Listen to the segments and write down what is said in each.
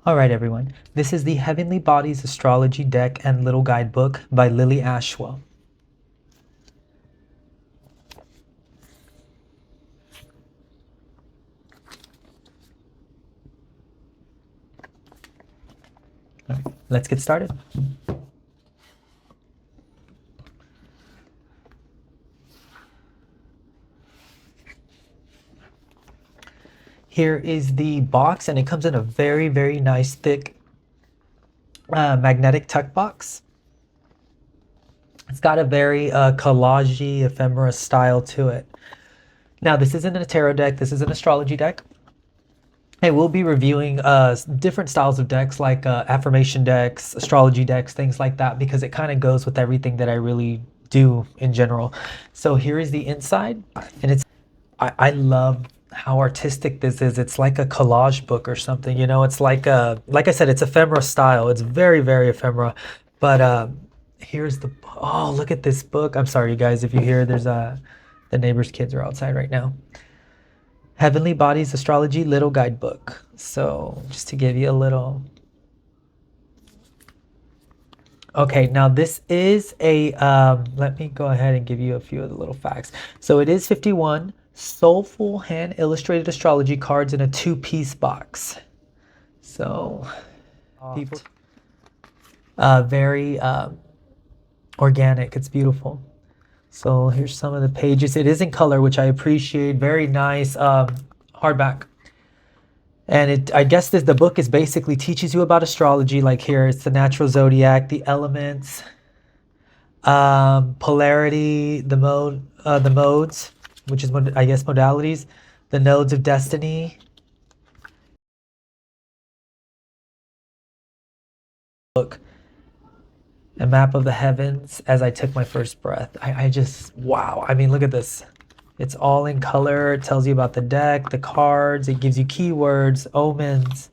All right, everyone. This is the Heavenly Bodies Astrology Deck and Little Guidebook by Lily Ashwell. All right, let's get started. Here is the box, and it comes in a very, very nice, thick magnetic tuck box. It's got a very collage-y, ephemera style to it. Now, this isn't a tarot deck. This is an astrology deck. I will be reviewing different styles of decks, like affirmation decks, astrology decks, things like that, because it kind of goes with everything that I really do in general. So here is the inside, and I love how artistic this is. It's like a collage book or something, you know. It's like I said, it's ephemera style. It's very, very ephemera. But here's the, oh, look at this book. I'm sorry, you guys, if you hear there's the neighbor's kids are outside right now. Heavenly Bodies Astrology Little Guidebook. So just to give you a little. Okay, now this is a, let me go ahead and give you a few of the little facts. So it is 51 soulful hand illustrated astrology cards in a 2-piece box. So people, very organic. It's beautiful. So here's some of the pages. It is in color, which I appreciate. Very nice hardback. And I guess the book is basically teaches you about astrology. Like here, it's the natural zodiac, the elements, polarity, the modes, which is, I guess, modalities, the nodes of destiny. Look, a map of the heavens as I took my first breath. I just, wow. I mean, look at this. It's all in color. It tells you about the deck, the cards. It gives you keywords, omens.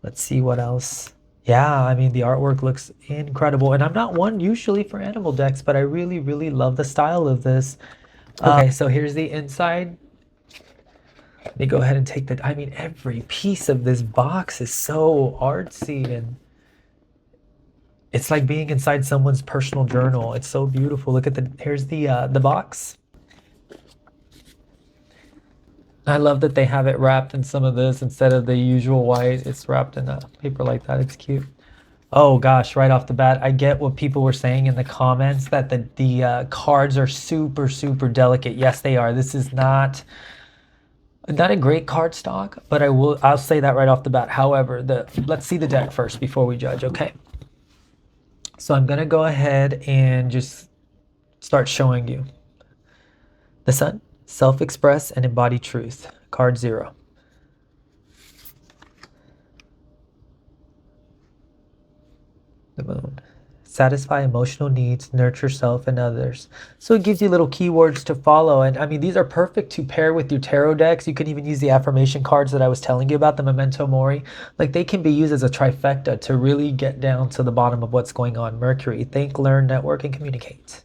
Let's see what else. Yeah, I mean, the artwork looks incredible. And I'm not one usually for animal decks, but I really, really love the style of this. Okay, so here's the inside. Let me go ahead and take that. I mean, every piece of this box is so artsy, and it's like being inside someone's personal journal. It's so beautiful. Look at here's the box. I love that they have it wrapped in some of this instead of the usual white. It's wrapped in a paper like that. It's cute. Oh gosh, right off the bat, I get what people were saying in the comments that the cards are super, super delicate. Yes, they are. This is not a great card stock, but I'll say that right off the bat. However, let's see the deck first before we judge, okay? So I'm gonna go ahead and just start showing you. The Sun, self-express and embody truth, card 0. The Moon, satisfy emotional needs, nurture self and others. So it gives you little keywords to follow. And I mean, these are perfect to pair with your tarot decks. You can even use the affirmation cards that I was telling you about, the Memento Mori. Like, they can be used as a trifecta to really get down to the bottom of what's going on. Mercury, think, learn, network, and communicate.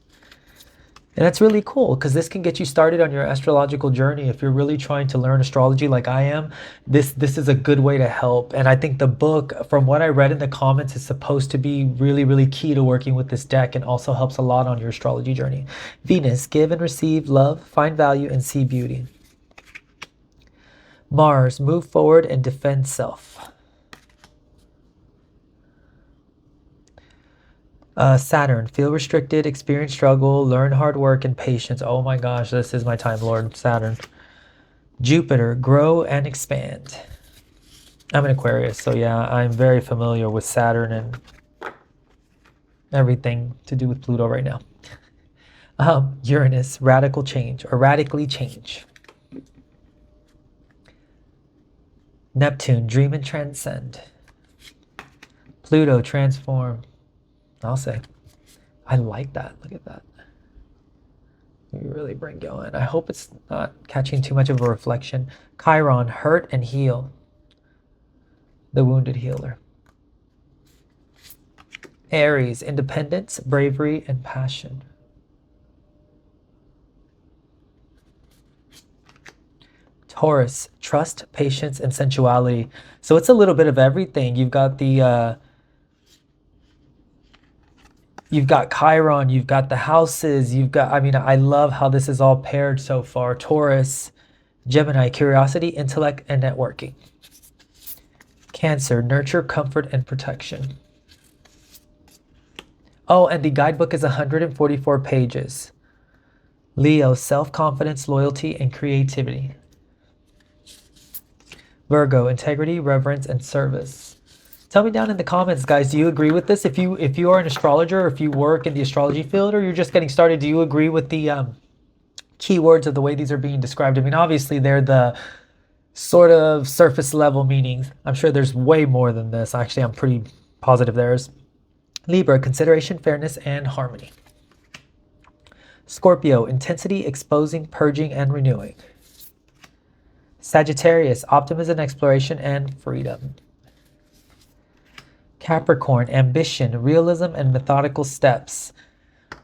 And that's really cool because this can get you started on your astrological journey. If you're really trying to learn astrology like I am, this is a good way to help. And I think the book, from what I read in the comments, is supposed to be really, really key to working with this deck, and also helps a lot on your astrology journey. Venus, give and receive love, find value, and see beauty. Mars, move forward and defend self. Saturn, feel restricted, experience struggle, learn hard work and patience. Oh my gosh, this is my time, Lord Saturn. Jupiter, grow and expand. I'm an Aquarius, so yeah, I'm very familiar with Saturn and everything to do with Pluto right now. Uranus, radical change or radically change. Neptune, dream and transcend. Pluto, transform. I'll say. I like that. Look at that. You really bring going. I hope it's not catching too much of a reflection. Chiron, hurt and heal. The wounded healer. Aries, independence, bravery, and passion. Taurus, trust, patience, and sensuality. So it's a little bit of everything. You've got you've got Chiron, you've got the houses, you've got, I mean, I love how this is all paired so far. Taurus, Gemini, curiosity, intellect, and networking. Cancer, nurture, comfort, and protection. Oh, and the guidebook is 144 pages. Leo, self-confidence, loyalty, and creativity. Virgo, integrity, reverence, and service. Tell me down in the comments, guys, do you agree with this? If you are an astrologer, or if you work in the astrology field, or you're just getting started, do you agree with the keywords of the way these are being described? I mean, obviously, they're the sort of surface level meanings. I'm sure there's way more than this. Actually, I'm pretty positive there is. Libra, consideration, fairness, and harmony. Scorpio, intensity, exposing, purging, and renewing. Sagittarius, optimism, exploration, and freedom. Capricorn, ambition, realism, and methodical steps.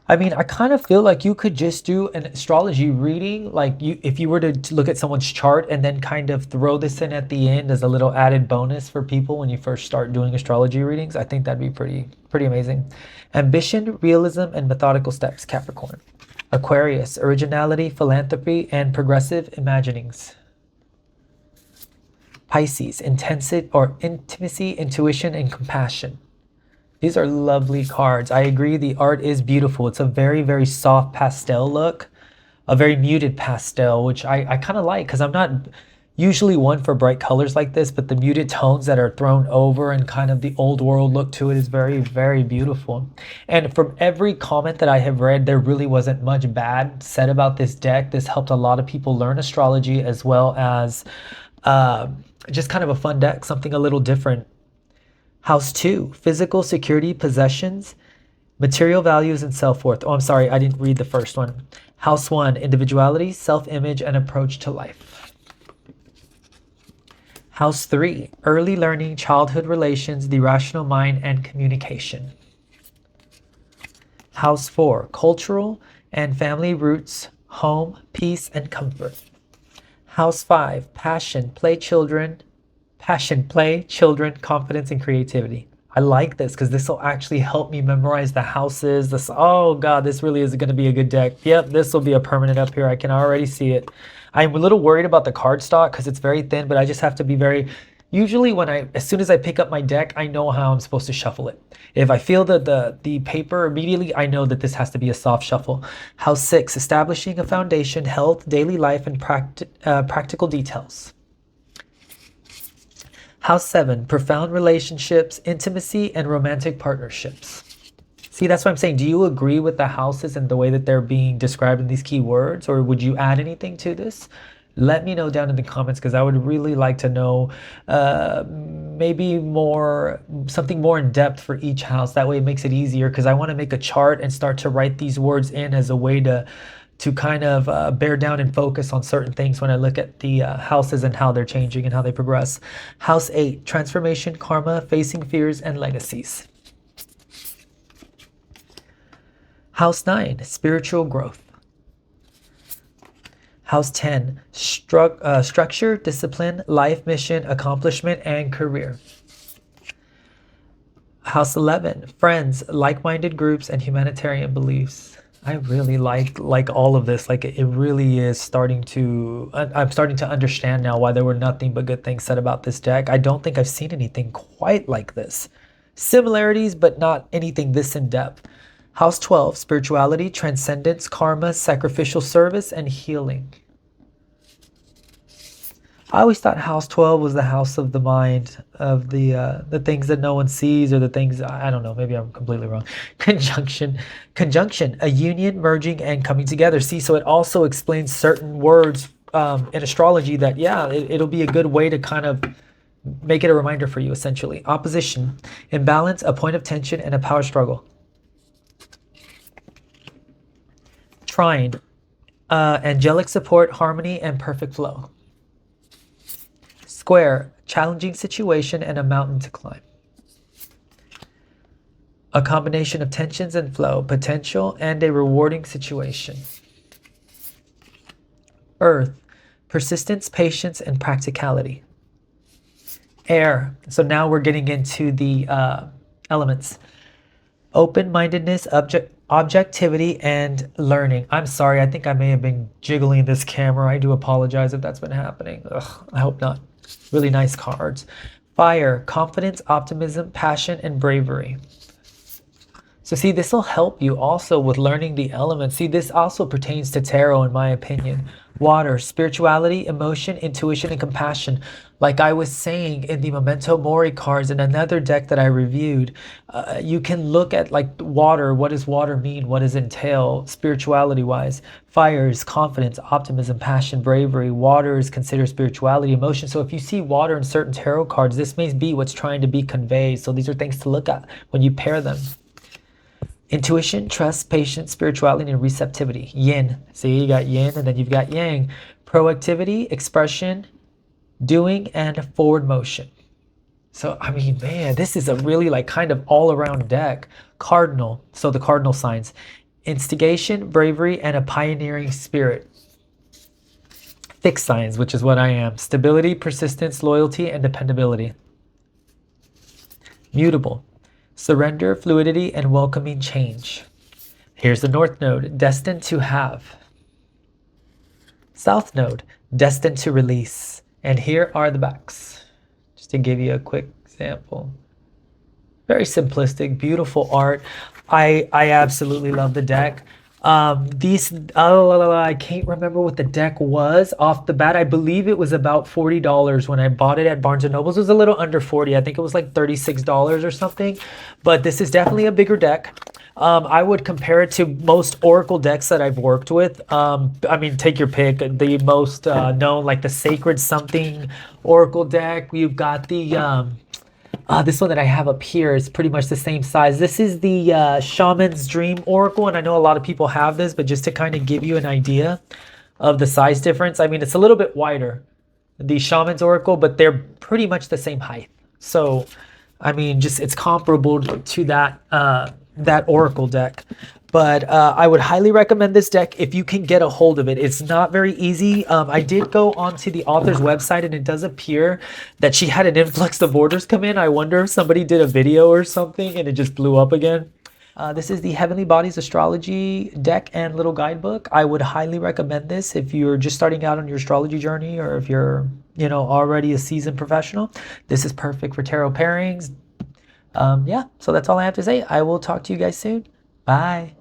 I mean, I kind of feel like you could just do an astrology reading, like if you were to look at someone's chart and then kind of throw this in at the end as a little added bonus for people when you first start doing astrology readings. I think that'd be pretty amazing. Ambition, realism, and methodical steps, Capricorn. Aquarius, originality, philanthropy, and progressive imaginings. Pisces, intimacy, intuition, and compassion. These are lovely cards. I agree, the art is beautiful. It's a very, very soft pastel look, a very muted pastel, which I kind of like because I'm not usually one for bright colors like this, but the muted tones that are thrown over and kind of the old world look to it is very, very beautiful. And from every comment that I have read, there really wasn't much bad said about this deck. This helped a lot of people learn astrology, as well as just kind of a fun deck, something a little different. House 2, physical security, possessions, material values, and self-worth. Oh, I'm sorry, I didn't read the first one. House 1, individuality, self-image, and approach to life. House 3, early learning, childhood relations, the rational mind, and communication. House 4, cultural and family roots, home, peace, and comfort. House 5, passion, play, children, confidence, and creativity. I like this because this will actually help me memorize the houses. Oh God, this really is going to be a good deck. Yep, this will be a permanent up here. I can already see it. I'm a little worried about the cardstock because it's very thin, but I just have to be very, usually as soon as I pick up my deck, I know how I'm supposed to shuffle it. If I feel the paper immediately, I know that this has to be a soft shuffle. House 6, establishing a foundation, health, daily life, and practical details. House 7, profound relationships, intimacy, and romantic partnerships. See, that's what I'm saying. Do you agree with the houses and the way that they're being described in these keywords, or would you add anything to this? Let me know down in the comments because I would really like to know maybe something more in depth for each house. That way it makes it easier because I want to make a chart and start to write these words in as a way to kind of bear down and focus on certain things when I look at the houses and how they're changing and how they progress. House 8, transformation, karma, facing fears, and legacies. House 9, spiritual growth. House 10, structure, discipline, life mission, accomplishment, and career. House 11, friends, like-minded groups, and humanitarian beliefs. I really like all of this. Like, it really is starting to, I'm starting to understand now why there were nothing but good things said about this deck. I don't think I've seen anything quite like this. Similarities, but not anything this in depth. House 12, spirituality, transcendence, karma, sacrificial service, and healing. I always thought House 12 was the house of the mind, of the things that no one sees, or the things, I don't know, maybe I'm completely wrong. Conjunction, a union, merging, and coming together. See, so it also explains certain words in astrology that, yeah, it'll be a good way to kind of make it a reminder for you, essentially. Opposition, imbalance, a point of tension, and a power struggle. Trine, angelic support, harmony, and perfect flow. Square, challenging situation and a mountain to climb. A combination of tensions and flow, potential, and a rewarding situation. Earth, persistence, patience, and practicality. Air. So now we're getting into the elements. Open-mindedness, objectivity, and learning. I'm sorry, I think I may have been jiggling this camera. I do apologize if that's been happening. Ugh, I hope not. Really nice cards. Fire, confidence, optimism, passion, and bravery. So see, this will help you also with learning the elements. See, this also pertains to tarot, in my opinion. Water, spirituality, emotion, intuition, and compassion. Like I was saying in the Memento Mori cards in another deck that I reviewed, you can look at like water. What does water mean? What does it entail spirituality-wise? Fire is confidence, optimism, passion, bravery. Water is considered spirituality, emotion. So if you see water in certain tarot cards, this may be what's trying to be conveyed. So these are things to look at when you pair them. Intuition, trust, patience, spirituality, and receptivity. Yin. See, you got yin and then you've got yang. Proactivity, expression, doing, and forward motion. So, I mean, man, this is a really like kind of all-around deck. Cardinal. So the cardinal signs. Instigation, bravery, and a pioneering spirit. Fixed signs, which is what I am. Stability, persistence, loyalty, and dependability. Mutable. Surrender, fluidity, and welcoming change. Here's the North Node, destined to have. South Node, destined to release. And here are the backs, just to give you a quick example. Very simplistic, beautiful art. I absolutely love the deck. I can't remember what the deck was off the bat. I believe it was about $40 when I bought it at Barnes & Noble's. It was a little under 40. I think it was like $36 or something. But this is definitely a bigger deck. I would compare it to most Oracle decks that I've worked with. I mean, take your pick. The most known, like the Sacred Something Oracle deck. We've got the... this one that I have up here is pretty much the same size. This is the Shaman's Dream Oracle, and I know a lot of people have this, but just to kind of give you an idea of the size difference, I mean, it's a little bit wider, the Shaman's Oracle, but they're pretty much the same height. So, I mean, just it's comparable to that that Oracle deck. But I would highly recommend this deck if you can get a hold of it. It's not very easy. I did go onto the author's website, and it does appear that she had an influx of orders come in. I wonder if somebody did a video or something and it just blew up again. This is the Heavenly Bodies Astrology Deck and little guidebook. I would highly recommend this if you're just starting out on your astrology journey, or if you're, you know, already a seasoned professional. This is perfect for tarot pairings. Yeah, so that's all I have to say. I will talk to you guys soon. Bye.